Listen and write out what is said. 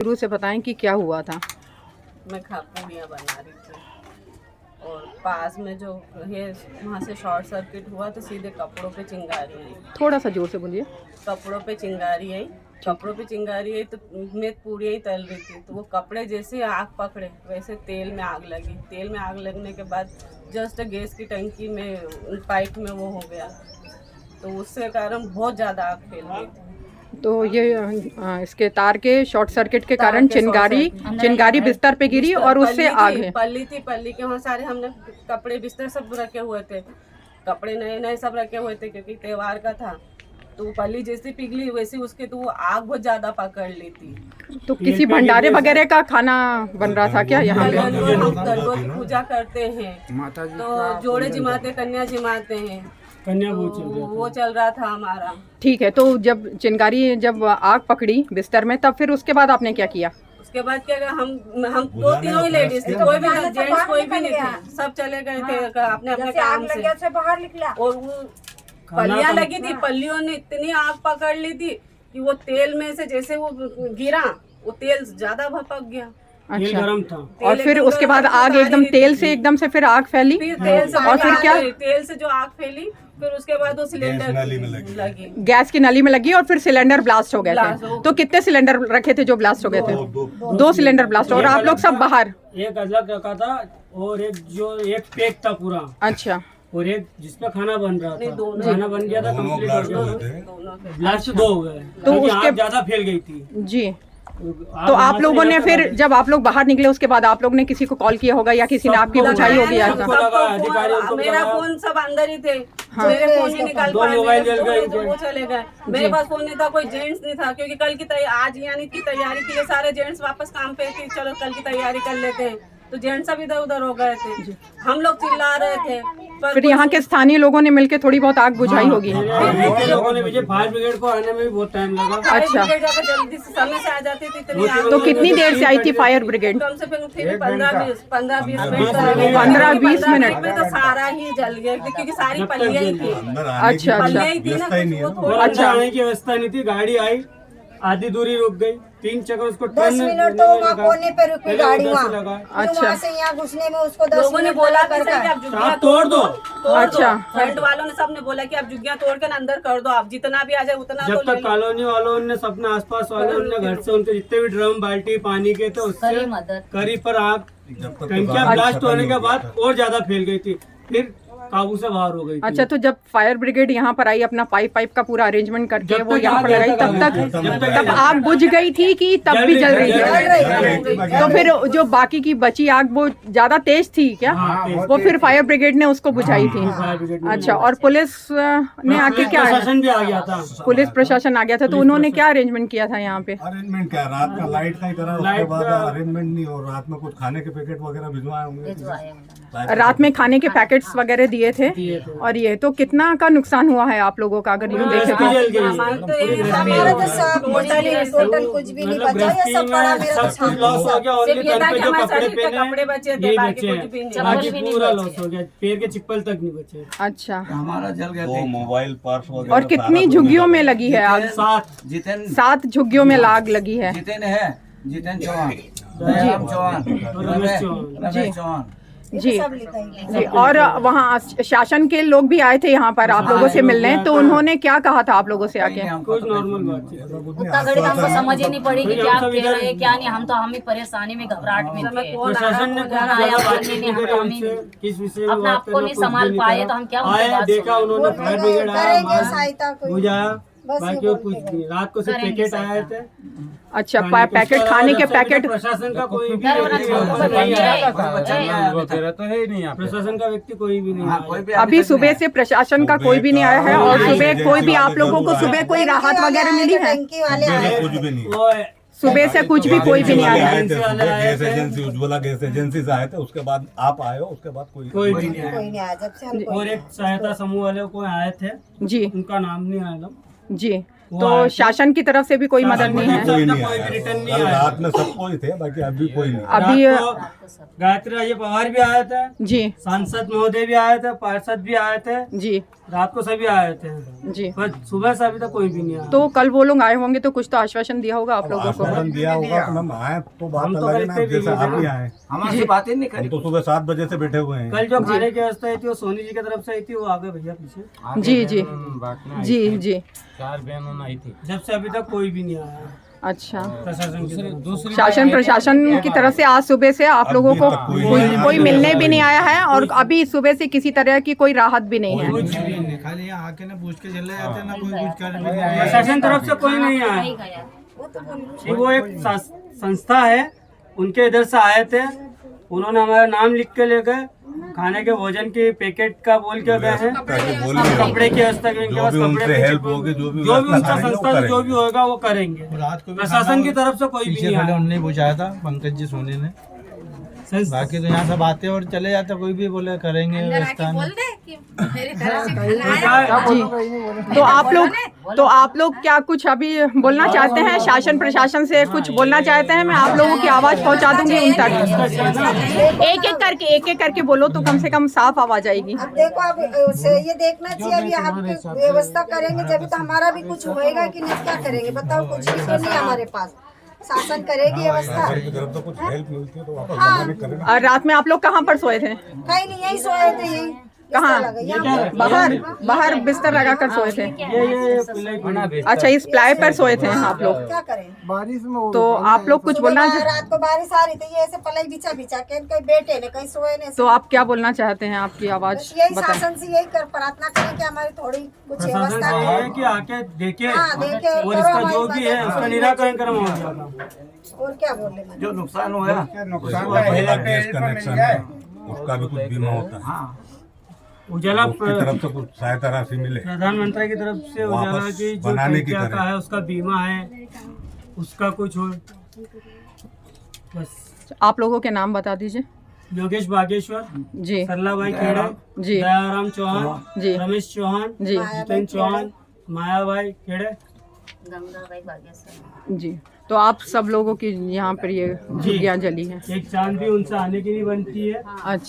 शुरू से बताएं कि क्या हुआ था। मैं पूड़ियाँ बना रही थी और पास में जो है वहाँ से शॉर्ट सर्किट हुआ तो सीधे कपड़ों पे चिंगारी आई। थोड़ा सा जोर से बोलिए। कपड़ों पे चिंगारी आई, कपड़ों पे चिंगारी आई तो मैं पूड़ियाँ ही तल रही थी तो वो कपड़े जैसे आग पकड़े वैसे तेल में आग लगी। तेल में आग लगने के बाद जस्ट गैस की टंकी में पाइप में वो हो गया तो उससे कारण बहुत ज़्यादा आग फैल गई थी। तो ये इसके तार के शॉर्ट सर्किट के कारण चिंगारी बिस्तर पे गिरी और उससे आग है। पल्ली के वहाँ सारे हमने कपड़े बिस्तर सब रखे हुए थे, कपड़े नए नए सब रखे हुए थे क्योंकि त्योहार का था। तो पल्ली जैसी पिघली वैसी उसके तो वो आग बहुत ज्यादा पकड़ ली थी। तो किसी भंडारे वगैरह का खाना बन रहा था क्या यहाँ पे? हम गलगों की पूजा करते हैं तो जोड़े जिमाते, कन्या जिमाते हैं, कन्या वो चल रहा था हमारा। ठीक है, तो जब आग पकड़ी बिस्तर में तब फिर उसके बाद आपने क्या किया? उसके बाद क्या हम दो तीनों ही लेडीज थे, कोई भी जेंट्स कोई भी नहीं थे, सब चले गए थे अपने अपने काम से। बाहर निकला और वो पल्लियाँ लगी थी, पल्लियों ने इतनी आग पकड़ ली थी कि वो तेल में से जैसे वो गिरा वो तेल ज्यादा भपक गया। अच्छा, गरम था। और फिर उसके बाद आग तेल से एकदम से फिर आग फैली। और फिर क्या तेल से जो आग फैली फिर उसके बाद वो सिलेंडर लगी, गैस की नली में लगी और फिर सिलेंडर ब्लास्ट हो गए थे। तो कितने सिलेंडर रखे थे जो ब्लास्ट हो गए थे? दो सिलेंडर ब्लास्ट। और आप लोग सब बाहर? एक अलग रखा था और एक पैक था पूरा। अच्छा, और एक जिसपे खाना बन रहा था, खाना बन गया था, कंप्लीट हो गया। ब्लास्ट दो हो गए तो उसके ज्यादा फैल गई थी जी। तो आप लोगों ने फिर जब आप लोग बाहर निकले उसके बाद आप लोग ने किसी को कॉल किया होगा या किसी ने आपकी बुझाई होगी? मेरा फोन सब अंदर ही थे, मेरे फोन नहीं निकाल पाए, वो चले गए। मेरे पास फोन नहीं था, कोई जेंट्स नहीं था क्योंकि कल की आज यानी की तैयारी के लिए सारे जेंट्स वापस काम पे थे। चलो कल की तैयारी कर लेते हैं तो जेंट्स सब इधर उधर हो गए थे, हम लोग चिल्ला रहे थे। फिर यहाँ के स्थानीय लोगों ने मिलकर थोड़ी बहुत आग बुझाई होगी। लोगों ने मुझे फायर ब्रिगेड को आने में भी बहुत टाइम लगा। अच्छा, जल्दी से समय से आ जाती थी। तो कितनी देर से आई थी फायर ब्रिगेड? कम से कम 15-20 मिनट में तो सारा ही जल गया क्योंकि सारी पल्लियाँ ही थी। अच्छा अच्छा, आने की व्यवस्था नहीं थी। गाड़ी आई, आधी दूरी रुक गई, 3 चक्कर उसको 10 मिनट तो वहाँ कोने पे रुकी गाड़ी वहाँ। अच्छा, से यहाँ घुसने में उसको 10 लोगों ने बोला कि आप जुग्गियाँ तोड़ दो। अच्छा, फ्रंट वालों ने सबने बोला कि आप जुग्गियाँ तोड़ के अंदर कर दो, आप जितना भी आ जाए उतना। जब तक कॉलोनी वालों ने सबने आसपास वालों ने घर से उनके जितने भी ड्रम बाल्टी पानी के थे उससे करीब पर आग टंकियां ब्लास्ट होने के बाद और ज्यादा फैल गई थी, फिर काबू से बाहर हो गई थी। अच्छा, तो जब फायर ब्रिगेड यहाँ पर आई अपना पाइप का पूरा अरेंजमेंट करके वो यहाँ पर लगाई तब आग बुझ गई थी कि तब भी जल रही थी? तो फिर जो बाकी की बची आग वो ज्यादा तेज थी क्या? वो फिर फायर ब्रिगेड ने उसको बुझाई थी। अच्छा, और पुलिस ने आके क्या? प्रशासन भी आ गया था। पुलिस प्रशासन आ गया था, तो उन्होंने क्या अरेंजमेंट किया था यहाँ पे? अरेंजमेंट क्या, रात का लाइट का ही करा, उसके बाद अरेंजमेंट नहीं, और रात में कुछ खाने के पैकेट वगैरह भिजवाए होंगे। रात में खाने के पैकेट्स वगैरह दिए थे। और ये तो कितना का नुकसान हुआ है आप लोगों का अगर यूँ देखें तो? हमारा तो सब टोटल कुछ भी नहीं बचा, ये सब पड़ा मेरा तो कपड़े बचे थे, पूरा लॉस हो गया, पैर के चप्पल तक नहीं बचे। अच्छा, हमारा जल गया, वो मोबाइल पर्स वगैरह। और कितनी झुग्गियों में लगी है आग? 7 झुग्गियों में आग लगी है। जितेन चौहान, रमेश चौहान जी जी। और वहाँ शासन के लोग भी आए थे यहाँ पर आप लोगों से मिलने, तो उन्होंने क्या कहा था आप लोगों से आके? कुछ नॉर्मल बात है, उतना घड़ी हमको समझ ही नहीं पड़ी कि क्या कह रहे हैं क्या नहीं। हम ही परेशानी में घबराहट में थे। प्रशासन ने किस विषय में अपना आपको नहीं संभाल पाए तो हम क्या आया, देखा उन्होंने फायर ब्रिगेड आया, बुझाया, बाकी और कुछ नहीं। रात को सिर्फ पैकेट आए थे। अच्छा, पैकेट खाने के पैकेट। प्रशासन का कोई भी प्रशासन का व्यक्ति कोई भी नहीं। अभी सुबह से प्रशासन का कोई भी नहीं आया है। और सुबह कोई भी आप लोगों को सुबह कोई राहत वगैरह मिली है? कुछ भी नहीं, सुबह से कुछ भी कोई भी नहीं आया है। Gas agency, Ujjwala gas agency से आए थे, उसके बाद आप आए हो, उसके बाद कोई भी नहीं आया। और एक सहायता समूह वाले कोई आए थे जी, उनका नाम नहीं आया जी। तो शासन की तरफ से भी कोई मदद नहीं है? कोई नहीं कोई आया। भी रिटर्न नहीं कल आया। रात में सब कोई थे, बाकी अभी कोई नहीं। अभी गायत्री राजे पवार भी आए थे, जी सांसद महोदय भी आए थे, पार्षद भी आए थे, जी रात को सभी आए थे, जी। पर सुबह से अभी तक कोई भी नहीं आया। तो कल वो लोग आए होंगे तो कुछ तो आश्वासन दिया होगा आप लोगों को? आश्वासन दिया होगा तो हम आए तो बात हम तो अलग है ना, कल पे जैसे भी आप ही आए। हमारी बातें नहीं हम तो सुबह 7 बजे से बैठे हुए हैं। कल जो खाने की व्यवस्था थी वो सोनी जी की तरफ से आई थी, वो आगे भैया पीछे, जी जी जी जी। 4 बहनों आई थी। जब से अभी तक कोई भी नहीं आया अच्छा, प्रशासन की तरफ से। शासन प्रशासन की तरफ से आज सुबह से आप लोगों को कोई मिलने भी नहीं आया है और अभी सुबह से किसी तरह की कोई राहत भी नहीं है? खाली यहाँ आके ना पूछ के चले जाते ना, कोई कुछ कर भी नहीं रहा है। प्रशासन तरफ से कोई नहीं आया। कि वो एक संस्था है, उनके इधर से आए थे, उन्होंने हमारा नाम लिख के ले गए, खाने के भोजन की पैकेट का बोल के गए हैं, कपड़े की व्यवस्था के इनके पास कपड़े हेल्प होगी, जो भी उनका संस्था से जो भी होगा वो करेंगे। रात को भी प्रशासन की तरफ से कोई भी पीछे नहीं खड़े आया। उन्होंने पूछाया था, पंकज जी सोनी ने। बाकी तो यहाँ सब आते और चले जाते, कोई भी बोले करेंगे व्यवस्था नहीं। जी। तो आप लोग क्या कुछ अभी बोलना चाहते हैं? शासन प्रशासन से कुछ बोलना चाहते हैं? मैं आप लोगों की आवाज पहुंचा दूंगी उन तक। एक एक करके बोलो तो कम से कम साफ आवाज आएगी। अब देखो, अब ये देखना चाहिए, अभी हम व्यवस्था करेंगे जब तो हमारा भी कुछ होएगा कि नहीं, क्या करेंगे बताओ? कुछ भी तो नहीं हमारे पास, शासन करेगी व्यवस्था। की तरफ तो कुछ हेल्प मिलती है तो वापस हाँ। जमाने करेंगे। और रात में आप लोग कहाँ पर सोए थे? कहीं नहीं, यही सोए थे, यही कहाँ? बाहर बिस्तर लगा कर सोए थे? ये अच्छा, इस प्लाई पर सोए थे आप लोग? क्या करें? बारिश में तो आप लोग कुछ बोलना रात को बारिश आ रही थी, ये ऐसे पलाई बिछा के कहीं बैठे ने, कहीं सोए ने। तो आप क्या बोलना चाहते हैं? आपकी आवाज बस यही बताएं। शासन से यही कर प्रार्थना करें कि हमारी थोड़ी कुछ प्रशासन व्यवस्था से करें। है कि आके देखे हाँ, देखे, और करो इसका हमारी जो भी है मदद। उसका निराकरण करना हो जाएगा। और क्या बोले मैंने? जो नुकसान हुआ पहला गैस कनेक्शन है, उसका भी कुछ बीमा होता है, उजाला उसकी तरफ से कुछ सहायता राशि मिले। प्रधानमंत्री की तरफ से उजाला वापस की जो बनाने की क्या तरह। का है उसका बीमा है, उसका कुछ हो। बस आप लोगों के नाम बता दीजिए। योगेश बागेश्वर, जी सरलाबाई खेड़े, जी दयाराम चौहान, जी रमेश चौहान, जी जितेंद्र चौहान, मायाबाई खेड़े। गंगाबाई बागेश्वर। जी। तो आप सब लोगों की यहाँ पर ये झुग्गियाँ जली हैं? एक चांद भी उनसे आने की नहीं बनती है। अच्छा।